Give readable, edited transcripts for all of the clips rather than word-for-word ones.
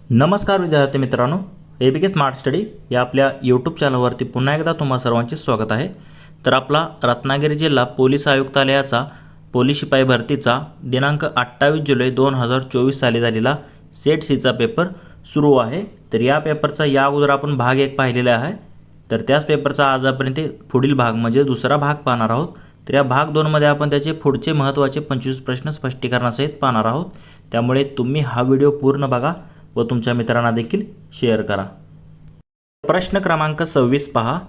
नमस्कार विद्यार्थी मित्रांनो, ABK स्मार्ट स्टडी या आपल्या यूट्यूब चॅनलवरती पुन्हा एकदा तुम्हा सर्वांचे स्वागत आहे। तर आपला रत्नागिरी जिल्हा पोलीस आयुक्तालयाचा पोलीस शिपाई भरतीचा दिनांक 28 जुलै 2024 साली झालेला सेट सीचा पेपर सुरू आहे। तर या पेपरचा या अगोदर आपण भाग 1 पाहिलेला आहे। तर त्याच पेपरचा आज आपण पुढील भाग म्हणजे दुसरा भाग पाहणार आहोत। तर या भाग 2 मध्ये आपण त्याचे पुढचे महत्त्वाचे 25 प्रश्न स्पष्टीकरणासहित पाहणार आहोत। त्यामुळे तुम्ही हा व्हिडिओ पूर्ण बघा व तुमच्या मित्रांना देखील शेअर करा। प्रश्न क्रमांक 26 पहा,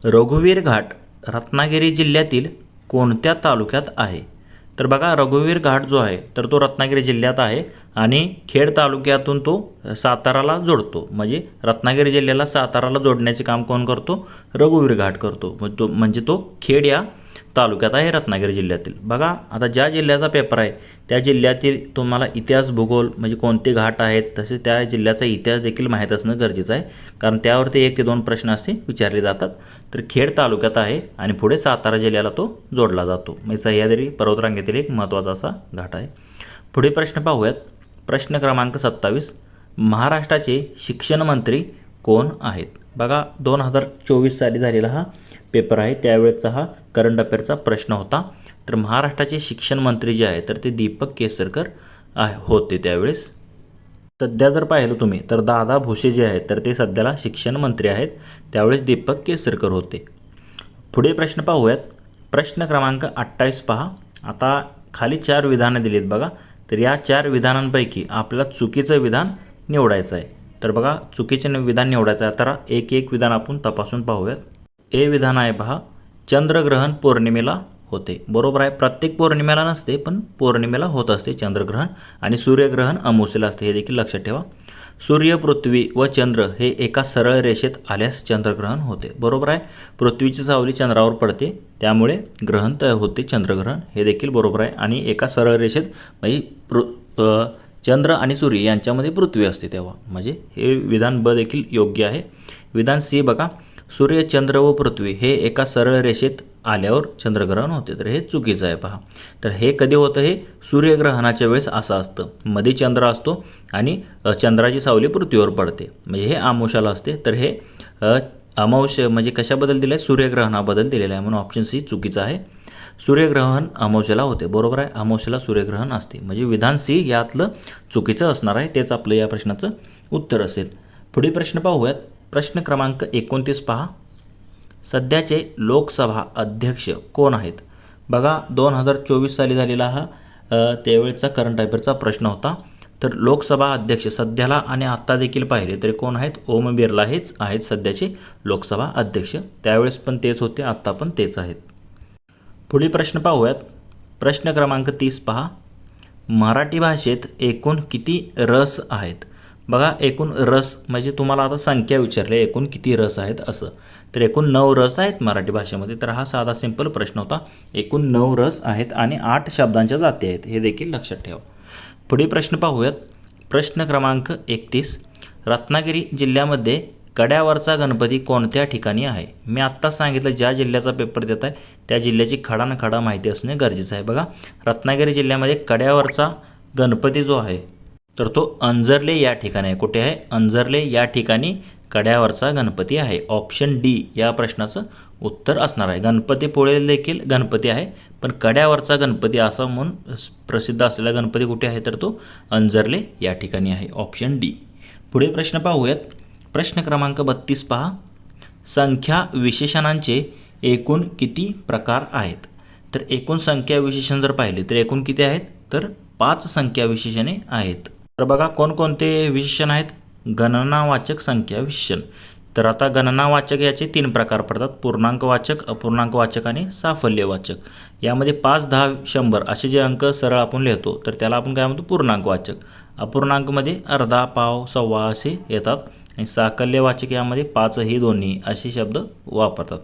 रघुवीर घाट रत्नागिरी जिल्ह्यातील कोणत्या तालुक्यात आहे? तर बघा, रघुवीर घाट जो आहे तर तो रत्नागिरी जिल्ह्यात आहे आणि खेड तालुक्यातून तो साताराला जोडतो। म्हणजे रत्नागिरी जिल्ह्याला साताराला जोडण्याचे काम कोण करतो? रघुवीर घाट करतो। म्हणजे तो खेड या तालुक्यात आहे रत्नागिरी जिल्ह्यातील। बघा, आता ज्या जिल्ह्याचा पेपर आहे त्या जिल्ह्यातील तुम्हाला इतिहास भूगोल म्हणजे कोणते घाट आहेत तसेच त्या जिल्ह्याचा इतिहास देखील माहीत असणं गरजेचं आहे, कारण त्यावरती 1 ते 2 प्रश्न असे विचारले जातात। तर खेड तालुक्यात आहे आणि पुढे सातारा जिल्ह्याला तो जोडला जातो। म्हणजे सह्याद्री पर्वतरांगेतील एक महत्त्वाचा असा घाट आहे। पुढे प्रश्न पाहूयात। प्रश्न क्रमांक 27, महाराष्ट्राचे शिक्षण मंत्री कोण आहेत? बघा, 2024 साली झालेला हा पेपर आहे, त्यावेळेचा हा करंट अफेअरचा प्रश्न होता। तर महाराष्ट्राचे शिक्षण मंत्री जे आहे तर ते दीपक केसरकर होते त्यावेळेस। सध्या जर पाहिलं तुम्ही तर दादा भुसे जे आहेत तर ते सध्याला शिक्षण मंत्री आहेत, त्यावेळेस दीपक केसरकर होते। पुढे प्रश्न पाहूयात। प्रश्न क्रमांक 28 पहा। आता खाली 4 विधानं दिलीत बघा, तर या 4 विधानांपैकी आपल्याला चुकीचं विधान निवडायचं आहे। तर बघा, चुकीचे विधान निवडायचं आहे। तर एक विधान आपण तपासून पाहूयात। हे विधान आहे पहा, चंद्रग्रहण पौर्णिमेला होते। बरोबर आहे, प्रत्येक पौर्णिमेला नसते पण पौर्णिमेला होत असते चंद्रग्रहण, आणि सूर्यग्रहण अमावस्येला असते, हे देखील लक्षात ठेवा। सूर्य, पृथ्वी व चंद्र हे एका सरळ रेषेत आल्यास चंद्रग्रहण होते। बरोबर आहे, पृथ्वीची सावली चंद्रावर पडते त्यामुळे ग्रहण होते चंद्रग्रहण, हे देखील बरोबर आहे। आणि एका सरळ रेषेत म्हणजे चंद्र आणि सूर्य यांच्यामध्ये पृथ्वी असते तेव्हा, म्हणजे हे विधान ब देखील योग्य आहे। विधान सी बघा, सूर्य, चंद्र व पृथ्वी हे एका सरळ रेषेत आल्यावर चंद्रग्रहण होते, तर हे चुकीचं आहे पहा। तर हे कधी होतं? हे सूर्यग्रहणाच्या वेळेस असं असतं, मध्ये चंद्र असतो आणि चंद्राची सावली पृथ्वीवर पडते, म्हणजे हे अमावस्याला असते। तर हे अमावस्या म्हणजे कशाबद्दल दिलं आहे? सूर्यग्रहणाबद्दल दिलेलं आहे, म्हणून ऑप्शन सी चुकीचं आहे। सूर्यग्रहण अमावस्याला होते। बरोबर आहे, अमावस्याला सूर्यग्रहण असते, म्हणजे विधान सी यातलं चुकीचं असणार आहे, तेच आपलं या प्रश्नाचं उत्तर असेल। पुढील प्रश्न पाहूयात। प्रश्न क्रमांक 29 पहा, सध्याचे लोकसभा अध्यक्ष कोण आहेत? बघा, 2024 साली झालेला हा त्यावेळेचा करंट अफेअरचा प्रश्न होता। तर लोकसभा अध्यक्ष सध्याला आणि आत्ता देखील पाहिले तरी कोण आहेत? ओम बिर्ला हेच आहेत सध्याचे लोकसभा अध्यक्ष, त्यावेळेस पण तेच होते, आत्ता पण तेच आहेत। पुढील प्रश्न पाहूयात। प्रश्न क्रमांक 30 पहा, मराठी भाषेत एकूण किती रस आहेत? बघा, एकूण रस म्हणजे तुम्हाला आता संख्या विचारली, एकूण किती रस आहेत असं, तर एकूण 9 रस आहेत मराठी भाषेमध्ये। तर हा साधा सिंपल प्रश्न होता, एकूण 9 रस आहेत आणि 8 शब्दांच्या जाती आहेत, हे देखील लक्षात ठेवा। पुढील प्रश्न पाहूयात। प्रश्न क्रमांक 31, रत्नागिरी जिल्ह्यामध्ये कड्यावरचा गणपती कोणत्या ठिकाणी आहे? मी आत्ताच सांगितलं, ज्या जिल्ह्याचा पेपर देत आहे त्या जिल्ह्याची खडानखडा माहिती असणे गरजेचं आहे। बघा, रत्नागिरी जिल्ह्यामध्ये कड्यावरचा गणपती जो आहे तर तो अंजर्ले या ठिकाणी आहे। कुठे आहे? अंजर्ले या ठिकाणी कड्यावरचा गणपती आहे। ऑप्शन डी या प्रश्नाचं उत्तर असणार आहे। गणपतीपुळे देखील गणपती आहे, पण कड्यावरचा गणपती असा म्हणून प्रसिद्ध असलेला गणपती कुठे आहे? तर तो अंजर्ले या ठिकाणी आहे। Option D. पुढे प्रश्न पाहूयात। प्रश्न क्रमांक 32 पहा, संख्या विशेषणांचे एकूण किती प्रकार आहेत? तर एकूण संख्या विशेषण जर पाहिले तर एकूण किती आहेत? तर 5 संख्या विशेषणे आहेत। तर बघा, कोणकोणते विशेषण आहेत? गणनावाचक संख्या विशेषण। तर आता गणनावाचक याचे 3 प्रकार पडतात, पूर्णांकवाचक, अपूर्णांकवाचक आणि साफल्यवाचक। यामध्ये 5, 10, 100 असे जे अंक सरळ आपण लिहितो तर त्याला आपण काय म्हणतो? पूर्णांकवाचक। अपूर्णांकमध्ये अर्धा, पाव, सव्वा असे येतात, आणि साकल्यवाचक यामध्ये 5 ही दोन्ही असे शब्द वापरतात।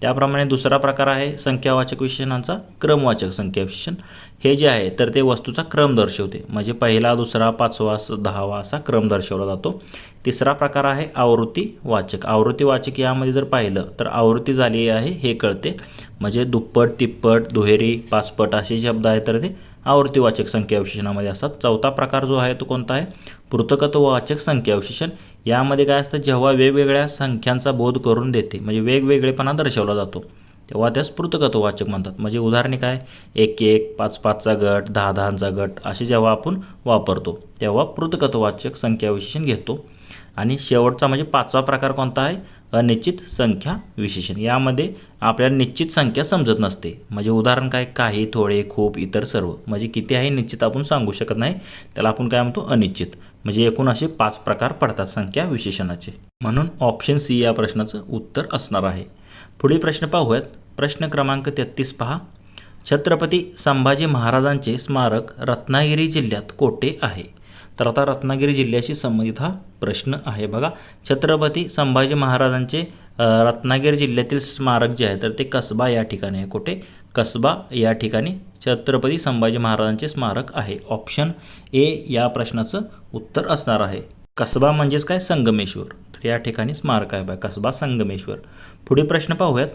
त्याप्रमाणे दुसरा प्रकार आहे संख्यावाचक विशेषणांचा क्रमवाचक संख्या विशेषण। हे जे आहे तर ते वस्तूचा क्रम दर्शवते, म्हणजे पहिला, दुसरा, 5वा, 10वा असा क्रम दर्शवला जातो। तिसरा प्रकार आहे आवृत्तीवाचक। आवृत्तीवाचक यामध्ये जर पाहिलं तर आवृत्ती झाली आहे हे कळते, म्हणजे दुप्पट, तिप्पट, दुहेरी, पाचपट असे शब्द आहेत तर ते आवर्तीवाचक संख्या विशेषणामध्ये असतात. चौथा प्रकार जो आहे तो कोणता आहे? पूर्तकत्ववाचक संख्या विशेषण. यामध्ये काय असतं? जेव्हा वेगवेगळ्या संख्यांचा बोध करून देते म्हणजे वेगवेगळेपणा दर्शवला जातो तेव्हा त्यास पूर्तकत्ववाचक म्हणतात. म्हणजे उदाहरणे काय? 1-1, 5-5चा गट, 10-10चा गट असे जेव्हा आपण वापरतो तेव्हा पूर्तकत्ववाचक संख्या विशेषण घेतो. आणि शेवटचा म्हणजे पाचवा प्रकार कोणता आहे? अनिश्चित संख्या विशेषण. यामध्ये आपल्याला निश्चित संख्या समजत नसते. म्हणजे उदाहरण काय? काही, थोडे, खूप, इतर सर्व. म्हणजे किती आहे निश्चित आपण सांगू शकत नाही, त्याला आपण काय म्हणतो? अनिश्चित. म्हणजे एकूण असे 5 प्रकार पडतात संख्या विशेषणाचे. म्हणून ऑप्शन सी या प्रश्नाचं उत्तर असणार आहे. पुढील प्रश्न पाहूयात. प्रश्न क्रमांक 33 पहा. छत्रपती संभाजी महाराजांचे स्मारक रत्नागिरी जिल्ह्यात कोठे आहे? तर आता रत्नागिरी जिल्ह्याशी संबंधित हा प्रश्न आहे. बघा, छत्रपती संभाजी महाराजांचे रत्नागिरी जिल्ह्यातील स्मारक जे आहे तर ते कसबा या ठिकाणी आहे. कुठे? कसबा या ठिकाणी छत्रपती संभाजी महाराजांचे स्मारक आहे. ऑप्शन ए या प्रश्नाचं उत्तर असणार आहे. कसबा म्हणजेच काय? संगमेश्वर. तर या ठिकाणी स्मारक आहे बघा, कसबा संगमेश्वर. पुढील प्रश्न पाहूयात.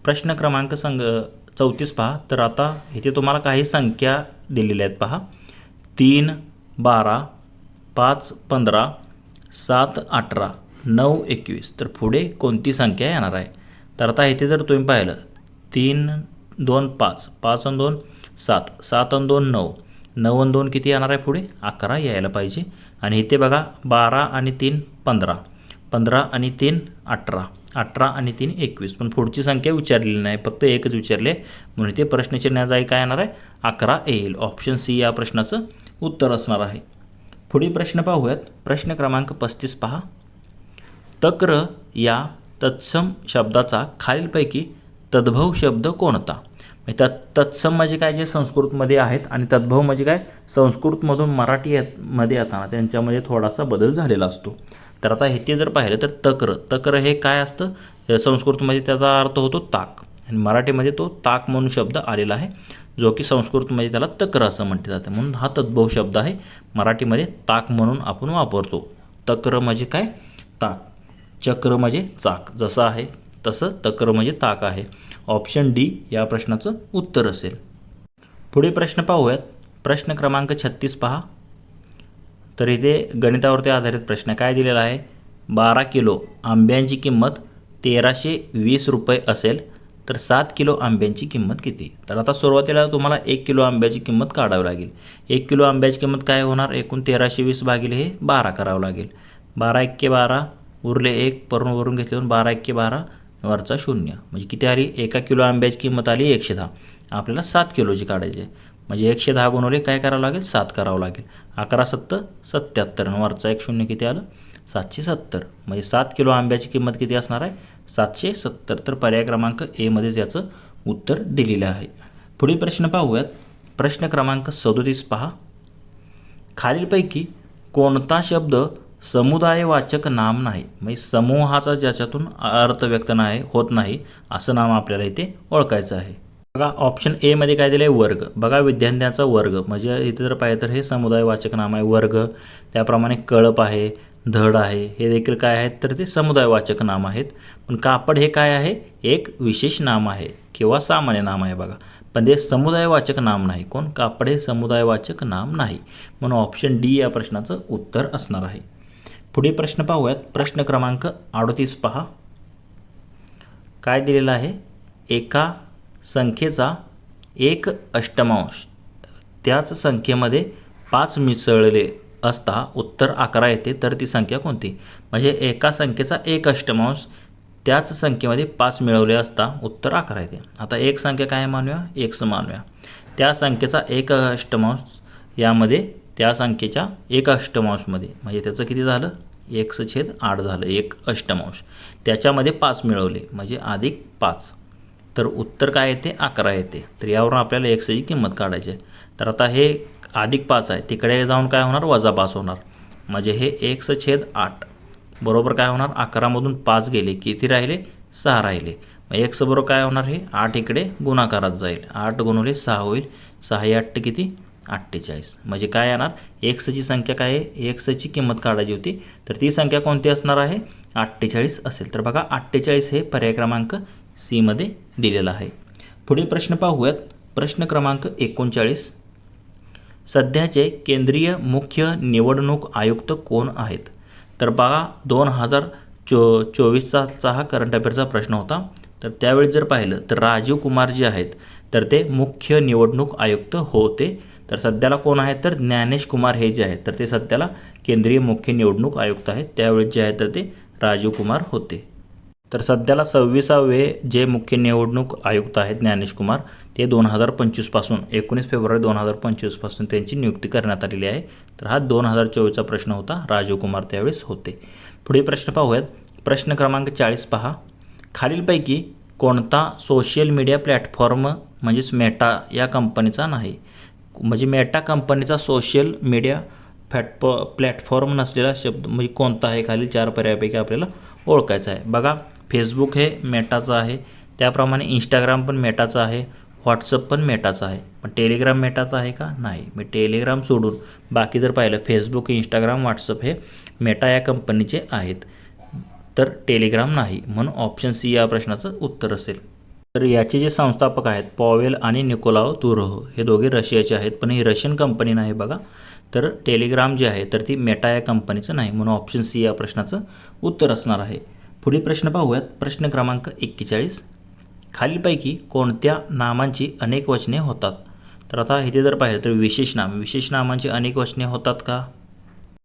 प्रश्न क्रमांक 34 पहा. तर आता इथे तुम्हाला काही संख्या दिलेल्या आहेत पहा. 3, 12, 5, 15, 7, 18, 9, 21. तर पुढे कोणती संख्या येणार आहे? तर आता इथे जर तुम्ही पाहिलं 3, 2, 5, 5 आणि 2, 7, 7 आणि 2, 9, 9 आणि 2 किती येणार आहे? पुढे 11 यायला पाहिजे. आणि इथे बघा 12 आणि 3, 15, 15 आणि 3, 18, 18 आणि 3, 21. पण पुढची संख्या विचारलेली नाही, फक्त एकच विचारले म्हणून ते प्रश्नचिन्हाचा काय येणार आहे? 11 येईल. ऑप्शन सी या प्रश्नाचं उत्तर असणार आहे. पुढील प्रश्न पाहूयात. प्रश्न क्रमांक 35 पहा. तक्र या तत्सम शब्दाचा खालीलपैकी तद्भव शब्द कोणता? तत्सम म्हणजे काय? जे संस्कृतमध्ये आहेत आणि तद्भव म्हणजे काय? संस्कृतमधून मराठीमध्ये येताना त्यांच्यामध्ये थोडासा बदल झालेला असतो. तर आता हे जर पाहिलं तर तक्र हे काय असतं? संस्कृतमध्ये त्याचा अर्थ होतो ताक आणि मराठीमध्ये तो ताक म्हणून शब्द आलेला आहे, जो की संस्कृतमध्ये त्याला तक्र असं म्हटलं जातं. म्हणून हा तद्भव शब्द आहे. मराठीमध्ये ताक म्हणून आपण वापरतो. तक्र म्हणजे काय? ताक. चक्र म्हणजे चाक. जसं आहे तसं तक्र म्हणजे ताक आहे. ऑप्शन डी या प्रश्नाचं उत्तर असेल. पुढे प्रश्न पाहूयात. प्रश्न क्रमांक 36 पहा. तर इथे गणितावरती आधारित प्रश्न काय दिलेला आहे? 12 किलो आंब्यांची किंमत 1320 रुपये असेल तर 7 किलो आंब्यांची किंमत किती? तर आता सुरुवातीला तुम्हाला 1 किलो आंब्याची किंमत काढावी लागेल. 1 किलो आंब्याची किंमत काय होणार? एकूण 1320 भागिले हे 12 करावं लागेल. 12 एक्के 12 उरले 1 वरून घेतल्यावर 12 एक्के 12 वरचा 0 म्हणजे किती आली? 1 किलो आंब्याची किंमत आली 110. आपल्याला 7 किलोची काढायची आहे. म्हणजे 110 गुणवले काय करावं लागेल? 7 करावं लागेल. 11 7 77 आणि वरचा 1 0 किती आलं? 770. म्हणजे 7 किलो आंब्याची किंमत किती असणार आहे? 770. तर पर्याय क्रमांक एमध्येच याचं उत्तर दिलेलं आहे. पुढील प्रश्न पाहूयात. प्रश्न क्रमांक 37 पहा. खालीलपैकी कोणता शब्द समुदायवाचक नाम नाही? म्हणजे समूहाचा ज्याच्यातून अर्थ व्यक्त नाही होत नाही असं नाम आपल्याला इथे ओळखायचं आहे. बघा ऑप्शन ए मध्ये काय दिलं आहे? वर्ग. बघा विद्यार्थ्यांचा वर्ग म्हणजे इथे जर पाहिलं तर हे समुदायवाचक नाम आहे वर्ग. त्याप्रमाणे कळप आहे, धड आहे, हे देखील काय आहेत? तर ते समुदायवाचक नाम आहेत. पण कापड हे काय आहे? एक विशेष नाम आहे किंवा सामान्य नाम आहे बघा, पण ते समुदायवाचक नाम नाही. कोण? कापड हे समुदायवाचक नाम नाही. म्हणून ऑप्शन डी या प्रश्नाचं उत्तर असणार आहे. पुढील प्रश्न पाहूयात. प्रश्न क्रमांक 38 पहा. काय दिलेलं आहे? एका संख्येचा 1 अष्टमांश त्याच संख्येमध्ये 5 मिसळले असता उत्तर 11 येते तर ती संख्या कोणती? म्हणजे एका संख्येचा 1 अष्टमांश त्याच संख्येमध्ये 5 मिळवले असता उत्तर 11 येते. आता एक संख्या काय मानूया? x मानूया. त्या संख्येचा 1 अष्टमांश यामध्ये त्या संख्येच्या 1 अष्टमांशमध्ये म्हणजे त्याचं किती झालं? x/8 झालं. 1 अष्टमांश त्याच्यामध्ये 5 मिळवले म्हणजे अधिक 5 तर उत्तर काय येते? 11 येते. तर यावरून आपल्याला xची किंमत काढायची आहे. तर आता हे अधिक 5 आहे, तिकडे जाऊन काय होणार? वजा 5 होणार. म्हणजे हे 1/8 बरोबर काय होणार? 11मधून 5 गेले किती राहिले? 6 राहिले. मग x बरोबर काय होणार? हे 8 इकडे गुणाकारात जाईल. 8 गुणवले 6 होईल. 6 8 किती? 48. म्हणजे काय येणार? xची संख्या काय आहे? xची किंमत काढायची होती तर ती संख्या कोणती असणार आहे? 48 असेल. तर बघा 48 हे पर्याय क्रमांक सी मध्ये दिलेला आहे. पुढील प्रश्न पाहूयात. प्रश्न क्रमांक 39. सध्याचे केंद्रीय मुख्य निवडणूक आयुक्त कोण आहेत? तर बघा 2024चा हा करंट अफेअरचा प्रश्न होता. तर त्यावेळी जर पाहिलं तर राजीव कुमार जे आहेत तर ते मुख्य निवडणूक आयुक्त होते. तर सध्याला कोण आहेत तर ज्ञानेश कुमार हे जे आहेत तर ते सध्याला केंद्रीय मुख्य निवडणूक आयुक्त आहेत. त्यावेळी जे आहेत तर ते राजीव कुमार होते. तर सध्याला 26वे जे मुख्य निवडणूक आयुक्त आहेत ज्ञानेश कुमार ते 2025पासून 19 फेब्रुवारी 2025पासून त्यांची नियुक्ती करण्यात आलेली आहे. तर हा 2024चा प्रश्न होता. राजीव कुमार त्यावेळेस होते. पुढील प्रश्न पाहूयात. प्रश्न क्रमांक 40 पहा. खालीलपैकी कोणता सोशल मीडिया प्लॅटफॉर्म म्हणजेच मेटा या कंपनीचा नाही? म्हणजे मेटा कंपनीचा सोशल मीडिया प्लॅटफॉर्म नसलेला शब्द म्हणजे कोणता आहे? खालील 4 पर्यायापैकी आपल्याला ओळखायचं आहे. बघा फेसबुक हे मेटाचं आहे, त्याप्रमाणे इंस्टाग्राम पण मेटाचं आहे, व्हॉट्सअप पण मेटाचं आहे. पण टेलिग्राम मेटाचं आहे का? नाही. मी टेलिग्राम सोडून बाकी जर पाहिलं फेसबुक, इंस्टाग्राम, व्हॉट्सअप हे मेटा या कंपनीचे आहेत. तर टेलिग्राम नाही, म्हणून ऑप्शन सी या प्रश्नाचं उत्तर असेल. तर याचे जे संस्थापक आहेत पॉवेल आणि निकोलाव तुरोव्ह हे दोघे रशियाचे आहेत, पण ही रशियन कंपनी नाही बघा. तर टेलिग्राम जे आहे तर ती मेटा या कंपनीचं नाही, म्हणून ऑप्शन सी या प्रश्नाचं उत्तर असणार आहे. पुढील प्रश्न पाहूयात. प्रश्न क्रमांक 41. खालीलपैकी कोणत्या नामांची अनेक वचने होतात? तर आता इथे जर पाहिलं तर विशेष नामांची अनेक वचने होतात का?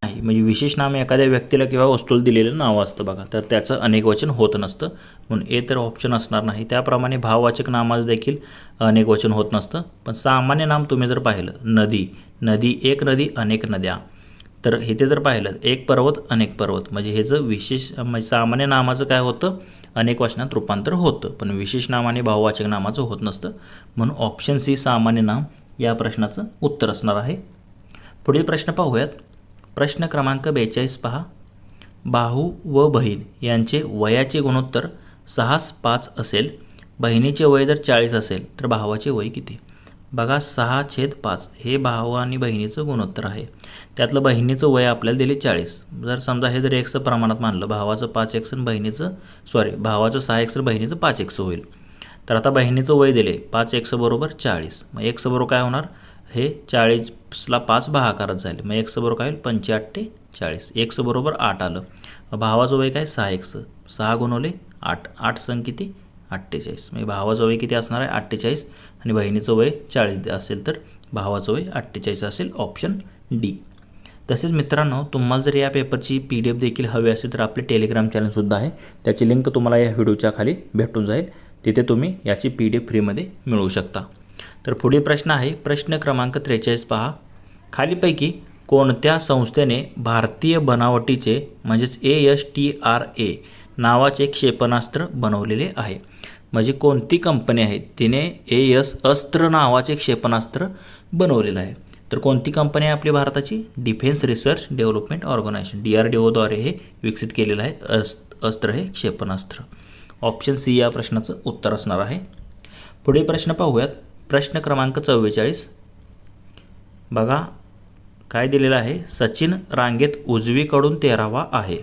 नाही. म्हणजे विशेष नाम एखाद्या व्यक्तीला किंवा वस्तूला दिलेलं नाव असतं बघा, तर त्याचं अनेक वचन होत नसतं, म्हणून ए तर ऑप्शन असणार नाही. त्याप्रमाणे भाववाचक नामाचं देखील अनेक वचन होत नसतं. पण सामान्य नाम तुम्ही जर पाहिलं नदी, एक नदी, अनेक नद्या. तर इथे जर पाहिलं एक पर्वत, अनेक पर्वत, म्हणजे हे जर विशेष म्हणजे सामान्य नामाचं काय होतं अनेक वचनात रूपांतर होतं, पण विशेष नाम आणि भाववाचक नामाचं होत नसतं, म्हणून ऑप्शन सी सामान्य नाम या प्रश्नाचं उत्तर असणार आहे. पुढील प्रश्न पाहूयात. प्रश्न क्रमांक 42 पहा. भाऊ व बहीण यांचे वयाचे गुणोत्तर 6:5 असेल, बहिणीचे वय जर 40 असेल तर भावाचे वय किती? बघा 6/5 हे भाऊ आणि बहिणीचं गुणोत्तर आहे. त्यातलं बहिणीचं वय आपल्याला दिले 40. जर समजा हे जर एक्स प्रमाणात मानलं, भावाचं 5x आणि भावाचं 6x बहिणीचं 5x होईल. तर आता बहिणीचं वय दिले 5x बरोबर 40. मग x बरोबर काय होणार? हे 40ला 5 भागाकार झाले, मग x बरोबर काय होईल? 5×8 = 40. x बरोबर 8 आलं. भावाचं वय काय? 6x, 6 गुणवले 8, 8 संग किती? 48. म्हणजे भावाचं वय किती असणार आहे? 48 आणि बहिणीचं वय 40 असेल तर भावाचं वय 48 असेल, ऑप्शन डी. तसेच मित्रांनो, तुम्हाला जर या पेपरची PDF देखील हवी असेल तर आपले टेलिग्राम चॅनलसुद्धा आहे, त्याची लिंक तुम्हाला या व्हिडिओच्या खाली भेटून जाईल. तिथे तुम्ही याची PDF फ्रीमध्ये मिळवू शकता. तर पुढील प्रश्न आहे प्रश्न क्रमांक 43 पहा. खालीपैकी कोणत्या संस्थेने भारतीय बनावटीचे म्हणजेच ASTRA नावाचे क्षेपणास्त्र बनवलेले आहे? म्हणजे कोणती कंपनी आहे तिने अस्त्र नावाचे क्षेपणास्त्र बनवलेलं आहे? तर कोणती कंपनी आहे आपली भारताची? डिफेन्स रिसर्च डेव्हलपमेंट ऑर्गनायझेशन, DRDOद्वारे हे विकसित केलेलं आहे अस्त्र हे क्षेपणास्त्र. ऑप्शन सी या प्रश्नाचं उत्तर असणार आहे. पुढील प्रश्न पाहूयात. प्रश्न क्रमांक 44. बघा काय दिलेलं आहे. सचिन रांगेत उजवीकडून 13वा आहे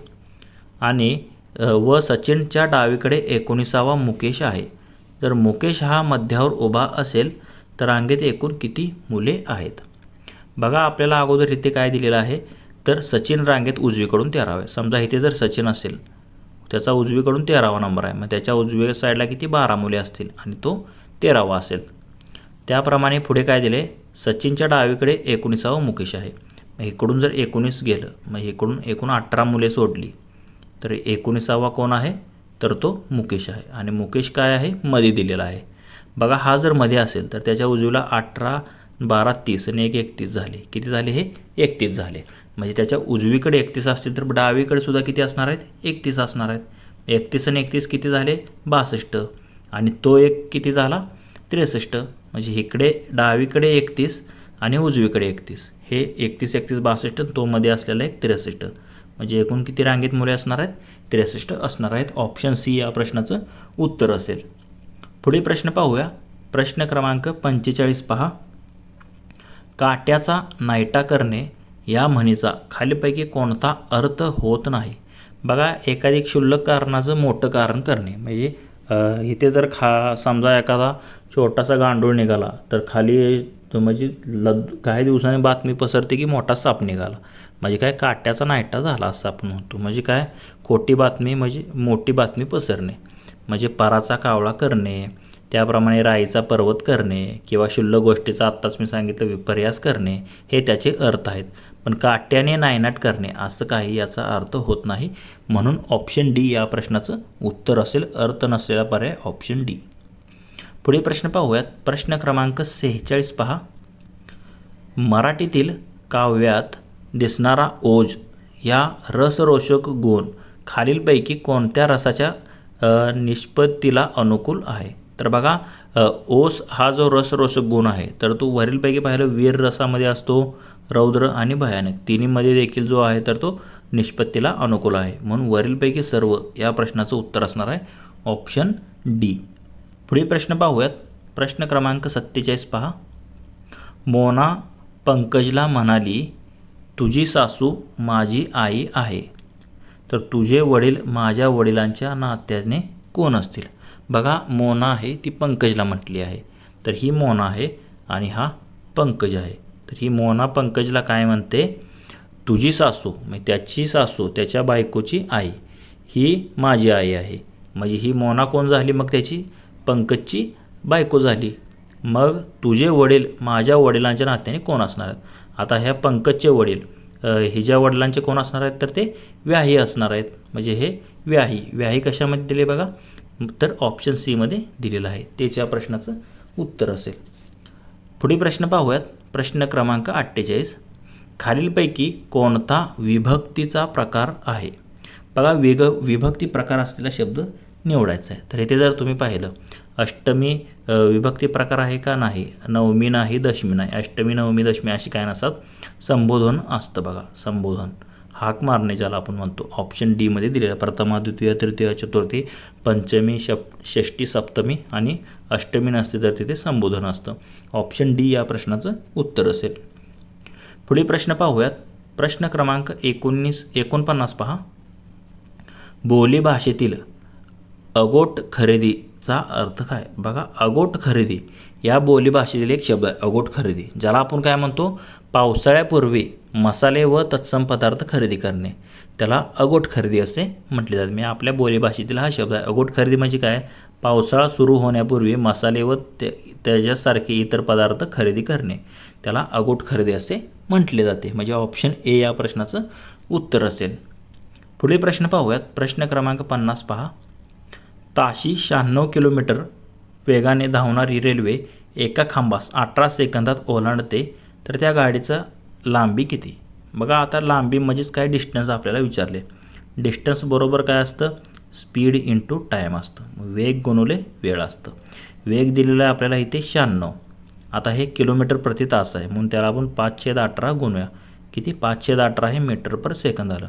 आणि व सचिनच्या डावीकडे 19वा मुकेश आहे. जर मुकेश हा मध्यावर उभा असेल तर रांगेत एकूण किती मुले आहेत? बघा आपल्याला अगोदर इथे काय दिलेलं आहे तर सचिन रांगेत उजवीकडून 13वा. समजा इथे जर सचिन असेल त्याचा उजवीकडून 13वा नंबर आहे, मग त्याच्या उजव्या साईडला किती? 12 मुले असतील आणि तो 13वा असेल. त्याप्रमाणे पुढे काय दिले? सचिनच्या डावीकडे 19वा मुकेश आहे. मग इकडून जर 19 गेलं, मग इकडून एकूण 18 मुले सोडली तर 19वा कोण आहे? तर तो मुकेश आहे. आणि मुकेश काय आहे? मध्ये दिलेला आहे. बघा हा जर मध्ये असेल तर त्याच्या उजवीला 18, 12, 30 आणि 1 31 झाले. किती झाले? हे 31 झाले. म्हणजे त्याच्या उजवीकडे 31 असतील तर डावीकडे सुद्धा किती असणार आहेत? 31 असणार आहेत. 31 आणि 31 किती झाले? 62. आणि तो एक किती झाला? 63. म्हणजे इकडे डावीकडे 31 आणि उजवीकडे 31. हे 31, 31, 62 तो मध्ये असलेला एक 63. म्हणजे एकूण किती रांगेत मुले असणार आहेत? 63 असणार आहेत. ऑप्शन सी या प्रश्नाचं उत्तर असेल. पुढील प्रश्न पाहूया. प्रश्न क्रमांक 45 पहा. काट्याचा नायटा करणे या म्हणीचा खालीपैकी कोणता अर्थ होत नाही? बघा एखादी क्षुल्लक कारणाचं मोठं कारण करणे. म्हणजे इथे जर समजा एखादा छोटासा गांडूळ निघाला तर खाली तो म्हणजे काही दिवसांनी बातमी पसरते की मोठा साप निघाला, म्हणजे काय काट्याचा नायटा झाला असं आपण म्हणतो. म्हणजे काय खोटी बातमी म्हणजे मोठी बातमी पसरणे, म्हणजे पराचा कावळा करणे, त्याप्रमाणे राईचा पर्वत करणे किंवा क्षुल्लक गोष्टीचा आत्ताच मी सांगितलं विपर्यास करणे, हे त्याचे अर्थ आहेत. पण काट्याने नायनाट करणे असं काही याचा अर्थ होत नाही. म्हणून ऑप्शन डी या प्रश्नाचं उत्तर असेल. अर्थ नसलेला पर्याय ऑप्शन डी. पुढे प्रश्न पाहूयात. प्रश्न क्रमांक 46 पहा. मराठीतील काव्यात दिसणारा ओज या रसरोषक गुण खालीलपैकी कोणत्या रसाच्या निष्पत्तीला अनुकूल आहे? तर बघा, ओस हा जो रसरोषक गुण आहे तर तो वरीलपैकी पाहिलं वीर रसामध्ये असतो, रौद्र आणि भयानक तिन्हीमध्ये देखील जो आहे तर तो निष्पत्तीला अनुकूल आहे. म्हणून वरीलपैकी सर्व या प्रश्नाचं उत्तर असणार आहे ऑप्शन डी. पुढील प्रश्न पाहूयात. प्रश्न क्रमांक 47 पहा. मोना पंकजला म्हणाली, तुझी सासू माझी आई आहे, तर तुझे वडील माझ्या वडिलांच्या नात्याने कोण असतील? बघा, मोना आहे ती पंकजला म्हटली आहे, तर ही मोना आहे आणि हा पंकज आहे. तर ही मोना पंकजला काय म्हणते? तुझी सासू म्हणजे त्याची सासू, त्याच्या बायकोची आई ही माझी आई आहे. म्हणजे ही मोना कोण झाली? मग त्याची पंकजची बायको झाली. मग तुझे वडील माझ्या वडिलांच्या नात्याने कोण असणार आहेत? आता ह्या पंकजचे वडील हिच्या वडिलांचे कोण असणार आहेत? तर ते व्याही असणार आहेत. म्हणजे हे व्याही कशामध्ये दिले बघा, तर ऑप्शन सी मध्ये दिलेलं आहे. त्याच्या प्रश्नाचं उत्तर असेल. पुढील प्रश्न पाहूयात. प्रश्न क्रमांक 48. खालीलपैकी कोणता विभक्तीचा प्रकार आहे? बघा, विभक्ती प्रकार असलेला शब्द निवडायचा आहे. तर इथे जर तुम्ही पाहिलं, अष्टमी विभक्ती प्रकार आहे का? नाही. नवमी नाही, दशमी नाही. अष्टमी, नवमी, दशमी अशी काय नसतात. संबोधन असतं बघा. संबोधन, हाक मारणे ज्याला आपण म्हणतो, ऑप्शन डी मध्ये दिलेलं. प्रथमा, द्वितीय, तृतीय, चतुर्थी, पंचमी, षष्टी, सप्तमी आणि अष्टमी नसते तर तिथे संबोधन असतं. ऑप्शन डी या प्रश्नाचं उत्तर असेल. पुढील प्रश्न पाहूयात. प्रश्न क्रमांक 49 पहा. बोली भाषेतील अगोट खरेदीचा अर्थ काय? बघा, अगोट खरेदी या बोली भाषेतील एक शब्द आहे. अगोट खरेदी, ज्याला आपण काय म्हणतो? पावसाळ्यापूर्वी मसाले व तत्सम पदार्थ खरेदी करणे, त्याला अगोट खरेदी असे म्हटले जाते. मी आपल्या बोलीभाषेतील हा शब्द आहे. अगोट खरेदी म्हणजे काय? पावसाळा सुरू होण्यापूर्वी मसाले व त्याच्यासारखे इतर पदार्थ खरेदी करणे, त्याला अगोट खरेदी असे म्हटले जाते. म्हणजे ऑप्शन ए या प्रश्नाचं उत्तर असेल. पुढील प्रश्न पाहूयात. प्रश्न क्रमांक 50 पहा. ताशी 96 किलोमीटर वेगाने धावणारी रेल्वे एका खांबास 18 सेकंदात ओलांडते, तर त्या गाडीचा लांबी किती? बघा, आता लांबी म्हणजेच काय? डिस्टन्स आपल्याला विचारले. डिस्टन्स बरोबर काय असतं? स्पीड इंटू टाईम असतं. वेग गुणुले वेळ असतं. वेग दिलेला आहे आपल्याला इथे 96. आता हे किलोमीटर प्रति तास आहे, म्हणून त्याला आपण 5/18 गुणूया. किती? 5/18 हे मीटर पर सेकंद आलं.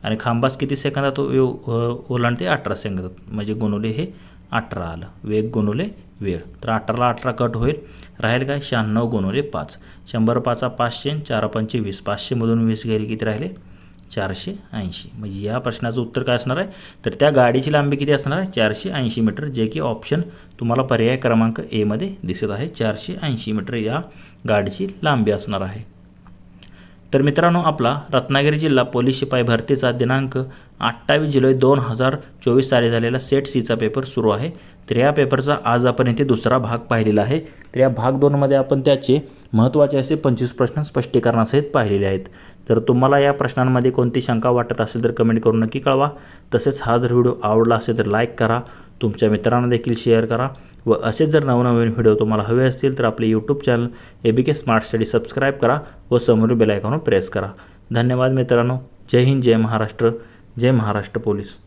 आणि खांबास किती सेकंदात ओलांडते? 18 सेकंदात, म्हणजे गुणुले हे 18 आलं. वेग गुणुले वेळ, तर 18ला 18 कट होईल, राहील काय? 96 गुणुले 5. 100 5 500, 4 5 20. 500मधून 20 गेले किती राहिले? 480. म्हणजे या प्रश्नाचं उत्तर काय असणार आहे? तर त्या गाडीची लांबी किती असणार आहे? 480 मीटर, जे की ऑप्शन तुम्हाला पर्याय क्रमांक ए मध्ये दिसत आहे. 480 मीटर या गाडीची लांबी असणार आहे. तर मित्रांनो, आपला रत्नागिरी जिल्हा पोलीस शिपाई भरतीचा दिनांक 28 जुलै 2024 साली झालेला सेट सीचा पेपर सुरू आहे. तर या पेपरचा आज आपण इथे दुसरा भाग पाहिलेला आहे. तर या भाग 2मध्ये आपण त्याचे महत्त्वाचे असे 25 प्रश्न स्पष्टीकरणासहित पाहिलेले आहेत. तर तुम्हाला या प्रश्नांमध्ये कोणती शंका वाटत असेल तर कमेंट करून नक्की कळवा. तसेच हा जर व्हिडिओ आवडला असेल तर लाईक करा, तुमच्या मित्रांना देखील शेअर करा व असेच जर नवनवीन व्हिडिओ तुम्हाला हवे असतील तर आपले YouTube channel ABK smart study subscribe करा व समोरील बेल आयकॉनवर प्रेस करा. धन्यवाद मित्रांनो. जय हिंद, जय महाराष्ट्र, जय महाराष्ट्र पोलीस.